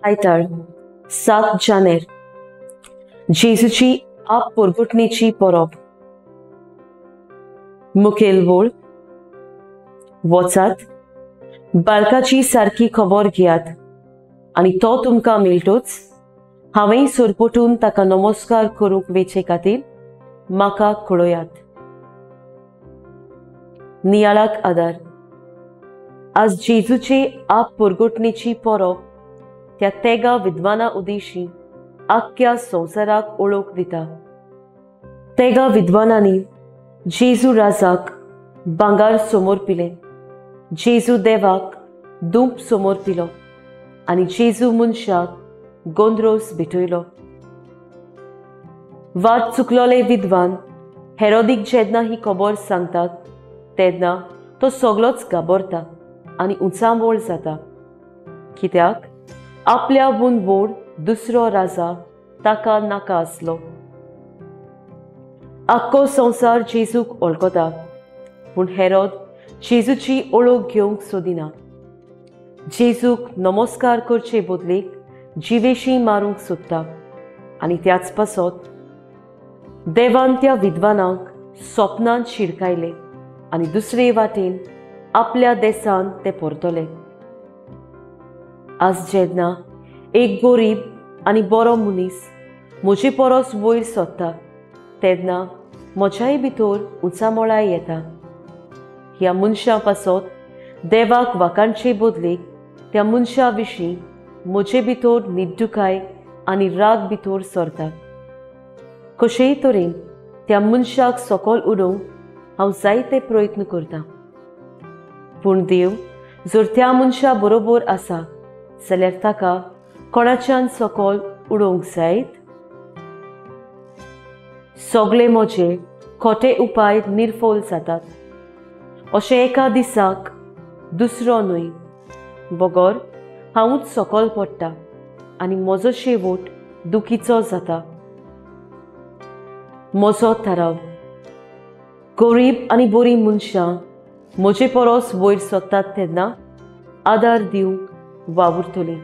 आयतार 7 जानेर जेजूची आप परगटणेची परब. मुखेल बोळ. वचात, बाळकाची सारकी खबर घेयात आणि तो तुमकां मेळटोच हांवें सोरपटून ताका नमस्कार करूंक वेचे खातीर म्हाका कळयात. नियाळाक आदार. आज जेजूचे आप परगटणेची परब त्या तेगा विद्वाना उदेशी आख्या संवसाराक ओळख दिता. तेगा विद्वानांनी जेजू राजाक भांगार समोर पिले, जेजू देवाक दूप समोर पिलो आणि जेजू मनशाक गोंदरोस भिटयलो. वाट चुकलोले विद्वान हेरोदीक जेन्ना ही खबर सांगतात तेन्ना तो सगळोच घाबरता आणि उचांबोळ जाता, कित्याक आपल्या व्हड दुसरो राजा ताका नाका आसलो. आख्खो संवसार जेजूक वळखता, पूण हेरोद जेजूची ओळख घेवंक सोदिना. जेजूक नमस्कार करचे बदलेक जिवेशी मारूंक सोदता आणि त्याच पासत देवान त्या विद्वानाक स्वप्नांत शिडकायले आणि दुसरे वाटेन आपल्या देशान ते परतले. आज जेन्ना एक गरीब आणि बरो मनीस म्हजे परस वयर सोदता तेन्ना म्हज्याय भितर उंचामोळाय येता. ह्या मनशा पासत देवाक वाखाणचे बदलेक त्या मनशा विशीं म्हजे भितर निड्डुकाय आनी राग भितर सरता. कशेय तरेन त्या मनशाक सकयल उडोवंक हांव जायते प्रयत्न करतां, पूण देव जर त्या मनशा बरोबर आसा जाल्यार ताका कोणाच्यान सकयल उडोवंक जायत? सगळे म्हजे खोटे उपाय निर्फोल जातात. अशें एका दिसाक दुसरो न्हय बगर हांवूच सकयल पडटा आनी म्हजो शेवट दुखीचो जाता. म्हजो थाराव. गरीब आनी बरी मनशां म्हजे परस वयर सरतात तेन्ना आदार दिवंक वावुरतलीं.